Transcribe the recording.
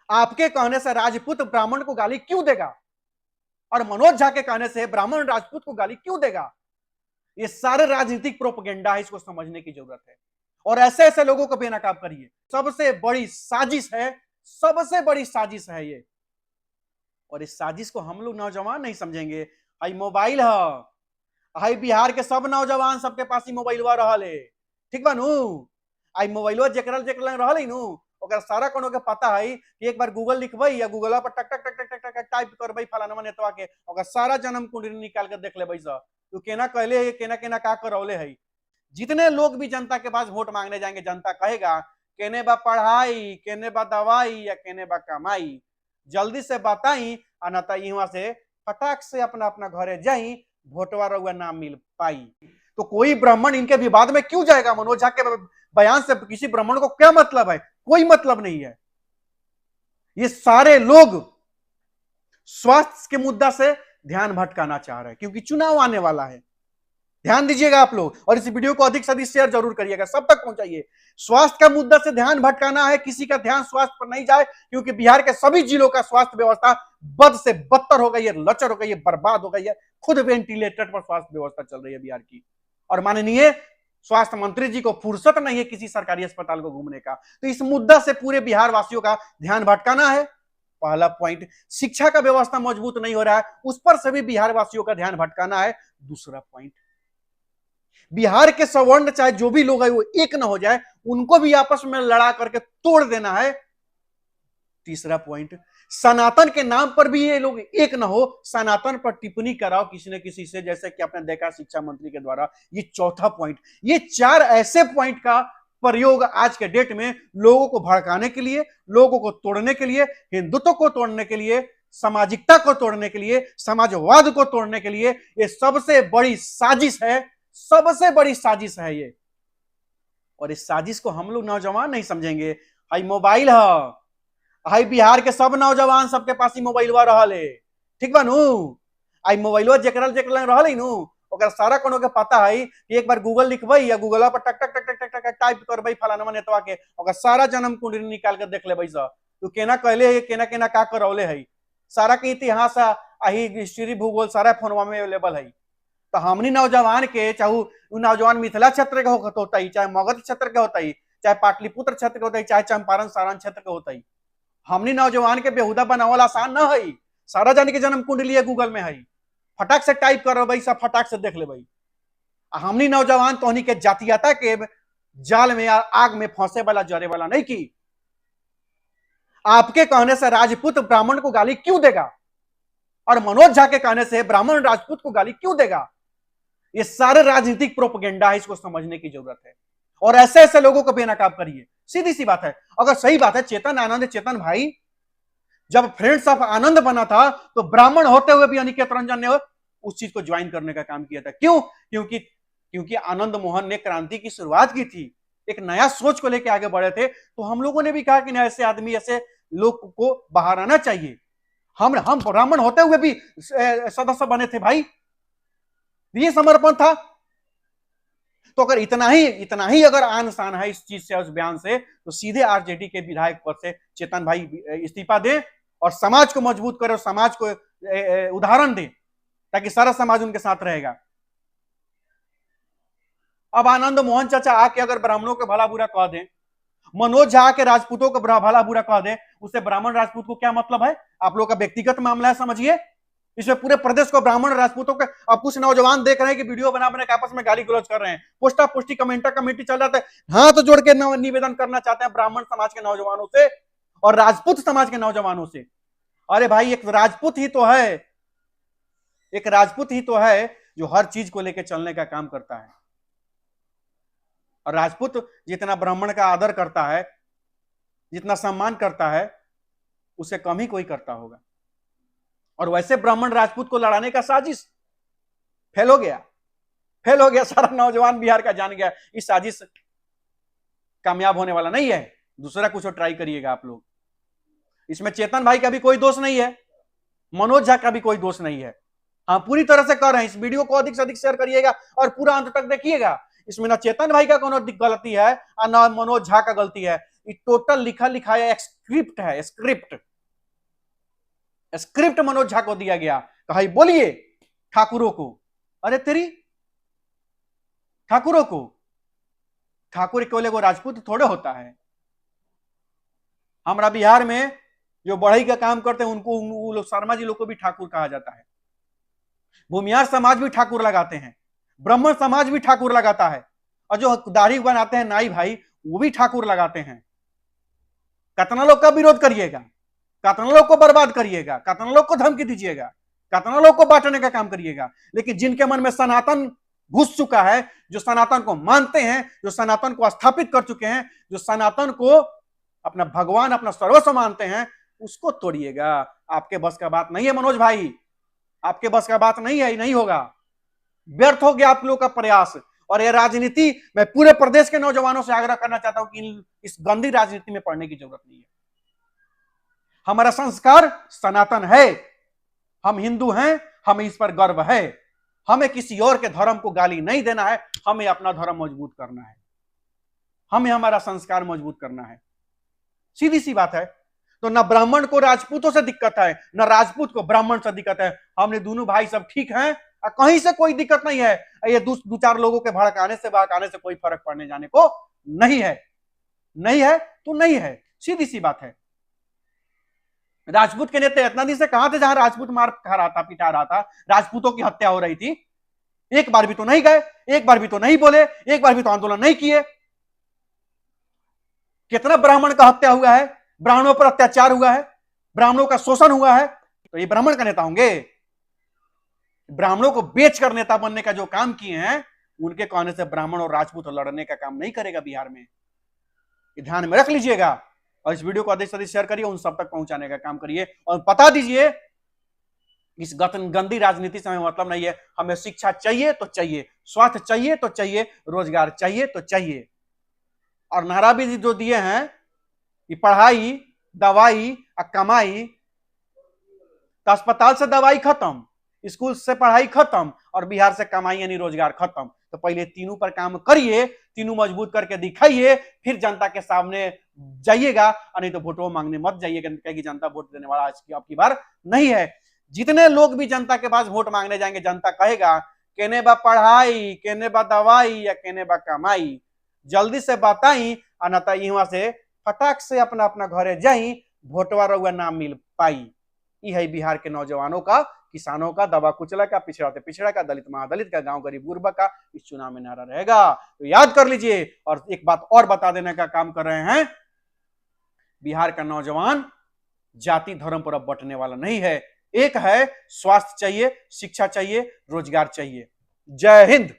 आपके कहने से राजपूत ब्राह्मण को गाली क्यों देगा और मनोज झा के कहने से ब्राह्मण राजपूत को गाली क्यों देगा? ये सारे राजनीतिक प्रोपेगेंडा है, इसको समझने की जरूरत है। और ऐसे ऐसे लोगों को बेनकाब करिए। सबसे बड़ी साजिश है, सबसे बड़ी साजिश है ये। और इस साजिश को हम लोग नौजवान नहीं समझेंगे। हाई मोबाइल है, हाई बिहार के सब नौजवान सबके पास ही मोबाइलवा रहल है, ठीक बा नु? आई मोबाइलवा जेकरा जेकरा रहल है नु, ओकर सारा कोनो के पता है कि एक बार गूगल लिखबै या गूगलवा पर टक टक टक टक टक टक टाइप करबै फलाना नेतवा के, ओकर सारा जन्म कुंडली निकाल के देख लेबै स तू केना कहले है, केना केना का करौले है। जितने लोग भी जनता के पास वोट मांगने जाएंगे, जनता कहेगा केने बा पढ़ाई, केने बा दवाई या केने बा कमाई, जल्दी से बताई, अनता यहाँ से फटाक से अपना अपना घरे जाई, वोटवा रउआ ना मिल पाई। तो कोई ब्राह्मण इनके विवाद में क्यों जाएगा? मनोज झा के बयान से किसी ब्राह्मण को क्या मतलब है? कोई मतलब नहीं है। ये सारे लोग स्वास्थ्य के मुद्दा से ध्यान भटकाना चाह रहे हैं, क्योंकि चुनाव आने वाला है। ध्यान दीजिएगा आप लोग, और इस वीडियो को अधिक से अधिक शेयर जरूर करिएगा, सब तक पहुंचाइए। स्वास्थ्य का मुद्दा से ध्यान भटकाना है, किसी का ध्यान स्वास्थ्य पर नहीं जाए, क्योंकि बिहार के सभी जिलों का स्वास्थ्य व्यवस्था बद से बदतर हो गई है, लचर हो गई है, बर्बाद हो गई है। खुद वेंटिलेटर पर स्वास्थ्य व्यवस्था चल रही है बिहार की, और माननीय स्वास्थ्य मंत्री जी को फुर्सत नहीं है किसी सरकारी अस्पताल को घूमने का। तो इस मुद्दा से पूरे बिहार वासियों का ध्यान भटकाना है, पहला पॉइंट। शिक्षा का व्यवस्था मजबूत नहीं हो रहा है, उस पर सभी बिहार वासियों का ध्यान भटकाना है, दूसरा पॉइंट। बिहार के सवर्ण चाहे जो भी लोग है वो एक न हो जाए, उनको भी आपस में लड़ा करके तोड़ देना है, तीसरा पॉइंट। सनातन के नाम पर भी ये लोग एक न हो, सनातन पर टिप्पणी कराओ किसी न किसी से, जैसे कि आपने देखा शिक्षा मंत्री के द्वारा, ये चौथा पॉइंट। ये चार ऐसे पॉइंट का प्रयोग आज के डेट में लोगों को भड़काने के लिए, लोगों को तोड़ने के लिए, हिंदुत्व को तोड़ने के लिए, सामाजिकता को तोड़ने के लिए, समाजवाद को तोड़ने के लिए, ये सबसे बड़ी साजिश है, सबसे बड़ी साजिश है ये। और इस साजिश को हम लोग नौजवान नहीं समझेंगे। हाई मोबाइल है, हाई बिहार के सब नौजवान सबके पास ही मोबाइलवा रहल है, ठीक बा नु? आई मोबाइलवा जेकरा जेकरा रहल है नु, ओकर सारा कोनो के पता है कि एक बार गूगल लिखबै या गूगलवा पर टक टक टक टक टक टक टाइप करबै फलाना नेतवा के, ओकर सारा जन्म कुंडली निकाल के देख लेबै स तू केना कहले है, केना केना का करौले है। सारा के इतिहास आही हिस्ट्री भूगोल सारा फोनवा में अवेलेबल है। तो हमनी नौजवान के, चाहे नौजवान मिथिला क्षेत्र के होता ही, चाहे मगध क्षेत्र के होता ही, चाहे पाटलिपुत्र क्षेत्र के होता ही, चाहे चंपारण सारण क्षेत्र के होता ही, हमनी नौजवान के बेहुदा बनावल आसान न है। सारा जाने के जन्म कुंडली गूगल में है, फटाक से टाइप कर सब फटाक से देख ले। हमनी नौजवान तोहनी के जातीयता के जाल में आग में फंसे वाला, जरे वाला नहीं की। आपके कहने से राजपूत ब्राह्मण को गाली क्यों देगा और मनोज झा के कहने से ब्राह्मण राजपूत को गाली क्यों देगा? ये सारे राजनीतिक प्रोपेगेंडा है, इसको समझने की जरूरत है। और ऐसे ऐसे लोगों को बेनकाब करिए, सीधी सी बात है। अगर सही बात है, चेतन आनंद, चेतन भाई जब फ्रेंड्स ऑफ आनंद बना था तो ब्राह्मण होते हुए भी अनिकेत रंजन ने उस चीज को ज्वाइन करने का काम किया था। क्यों? क्योंकि आनंद मोहन ने क्रांति की शुरुआत की थी, एक नया सोच को लेकर आगे बढ़े थे। तो हम लोगों ने भी कहा कि ऐसे आदमी, ऐसे लोग को बाहर आना चाहिए। हम ब्राह्मण होते हुए भी सदस्य बने थे भाई, ये समर्पण था। तो अगर इतना ही अगर आन शान है इस चीज से, उस बयान से, तो सीधे आरजेडी के विधायक पद से चेतन भाई इस्तीफा दें और समाज को मजबूत करें और समाज को उदाहरण दें, ताकि सारा समाज उनके साथ रहेगा। अब आनंद मोहन चाचा आके अगर ब्राह्मणों के भला बुरा कह दें, मनोज झा के राजपूतों को भला बुरा कह दें, उससे ब्राह्मण राजपूत को क्या मतलब है? आप लोग का व्यक्तिगत मामला है, समझिए। इसमें पूरे प्रदेश को ब्राह्मण राजपूतों के, अब कुछ नौजवान देख रहे हैं कि वीडियो बना के आपस में गाली गलौज कर रहे हैं, पोस्टा पोस्टी कमेंटा कमेटी चल रहा है। हाँ, तो जोड़ के निवेदन करना चाहते हैं ब्राह्मण समाज के नौजवानों से और राजपूत समाज के नौजवानों से। अरे भाई, एक राजपूत ही तो है जो हर चीज को लेकर चलने का काम करता है। और राजपूत जितना ब्राह्मण का आदर करता है, जितना सम्मान करता है, उसे कम ही कोई करता होगा। और वैसे ब्राह्मण राजपूत को लड़ाने का साजिश फेल हो गया। सारा नौजवान बिहार का जान गया इस साजिश कामयाब होने वाला नहीं है। दूसरा कुछ और ट्राई करिएगा आप लोग। इसमें चेतन भाई का भी कोई दोष नहीं है, मनोज झा का भी कोई दोष नहीं है। हाँ, पूरी तरह से कर रहे हैं। इस वीडियो को अधिक से अधिक शेयर करिएगा और पूरा अंत तक देखिएगा। इसमें ना चेतन भाई का कोनो गलती है और ना मनोज झा का गलती है। ये टोटल लिखा लिखाया एक स्क्रिप्ट है, स्क्रिप्ट मनोज झा को दिया गया। कहा बोलिए ठाकुरों को, अरे तेरी ठाकुरों को, ठाकुर केवल एगो राजपूत थोड़े होता है। हमारा बिहार में जो बढ़ई का काम करते हैं उनको, वो लोग शर्मा जी लोग को भी ठाकुर कहा जाता है। भूमियार समाज भी ठाकुर लगाते हैं, ब्राह्मण समाज भी ठाकुर लगाता है, और जो दाढ़ी बनाते हैं नाई भाई वो भी ठाकुर लगाते हैं। कितना लोग का विरोध करिएगा, कितना लोग को बर्बाद करिएगा, कितना लोग को धमकी दीजिएगा, कितना लोग को बांटने का काम करिएगा, लेकिन जिनके मन में सनातन घुस चुका है, जो सनातन को मानते हैं, जो सनातन को स्थापित कर चुके हैं, जो सनातन को अपना भगवान, अपना सर्वस्व मानते हैं, उसको तोड़िएगा। आपके बस का बात नहीं है मनोज भाई, आपके बस का बात नहीं है, नहीं होगा। व्यर्थ हो गया आप लोगों का प्रयास। और यह राजनीति, मैं पूरे प्रदेश के नौजवानों से आग्रह करना चाहता हूं कि इस गंदी राजनीति में पड़ने की जरूरत नहीं है। हमारा संस्कार सनातन है, हम हिंदू हैं, हमें इस पर गर्व है। हमें किसी और के धर्म को गाली नहीं देना है, हमें अपना धर्म मजबूत करना है, हमें हमारा संस्कार मजबूत करना है। सीधी सी बात है। तो न ब्राह्मण को राजपूतों से दिक्कत है, न राजपूत को ब्राह्मण से दिक्कत है। हमने दोनों भाई सब ठीक हैं, कहीं से कोई दिक्कत नहीं है। ये दो चार लोगों के भड़काने से बहकाने से कोई फर्क पड़ने जाने को नहीं है। नहीं है तो नहीं है, सीधी सी बात है। राजपूत के नेता इतना दिन से कहां थे जहां राजपूत मार खा रहा था, पिटा रहा था, राजपूतों की हत्या हो रही थी? एक बार भी तो नहीं गए, एक बार भी तो नहीं बोले, एक बार भी तो आंदोलन नहीं किए। कितना ब्राह्मण का हत्या हुआ है, ब्राह्मणों पर अत्याचार हुआ है, ब्राह्मणों का शोषण हुआ है, तो ये ब्राह्मण का नेता होंगे? ब्राह्मणों को बेचकर नेता बनने का जो काम किए हैं, उनके कहने से ब्राह्मण और राजपूत लड़ने का काम नहीं करेगा बिहार में। ये ध्यान में रख लीजिएगा। और इस वीडियो को अधिक से अधिक शेयर करिए, उन सब तक पहुंचाने का काम करिए, और बता दीजिए इस गंदी राजनीति से हमें मतलब नहीं है। हमें शिक्षा चाहिए तो चाहिए, स्वास्थ्य चाहिए तो चाहिए, रोजगार चाहिए तो चाहिए। और नारा भी जो दिए हैं कि पढ़ाई, दवाई और कमाई, तो अस्पताल से दवाई खत्म, स्कूल से पढ़ाई खत्म, और बिहार से कमाई यानी रोजगार खत्म। तो पहले तीनों पर काम करिए, तीनों मजबूत करके दिखाइए, फिर जनता के सामने जाइएगा। नहीं तो वोटों मांगने मत जाइएगा, क्योंकि जनता वोट देने वाला आज की आपकी बार नहीं है। जितने लोग भी जनता के पास वोट मांगने जाएंगे, जनता कहेगा केने बा पढ़ाई, केने बा दवाई या केने बा कमाई, जल्दी से बताई, अनता यहाँ से फटाक से अपना अपना घरे जाई, वोटवा रउआ ना मिल पाई। यह है बिहार के नौजवानों का, किसानों का, दबा कुचला का, पिछड़ा से पिछड़ा का, दलित महादलित का, गांव गरीब गुरबा का इस चुनाव में नारा रहेगा। तो याद कर लीजिए। और एक बात और बता देने का काम कर रहे हैं, बिहार का नौजवान जाति धर्म पर अब बंटने वाला नहीं है। एक है, स्वास्थ्य चाहिए, शिक्षा चाहिए, रोजगार चाहिए। जय हिंद।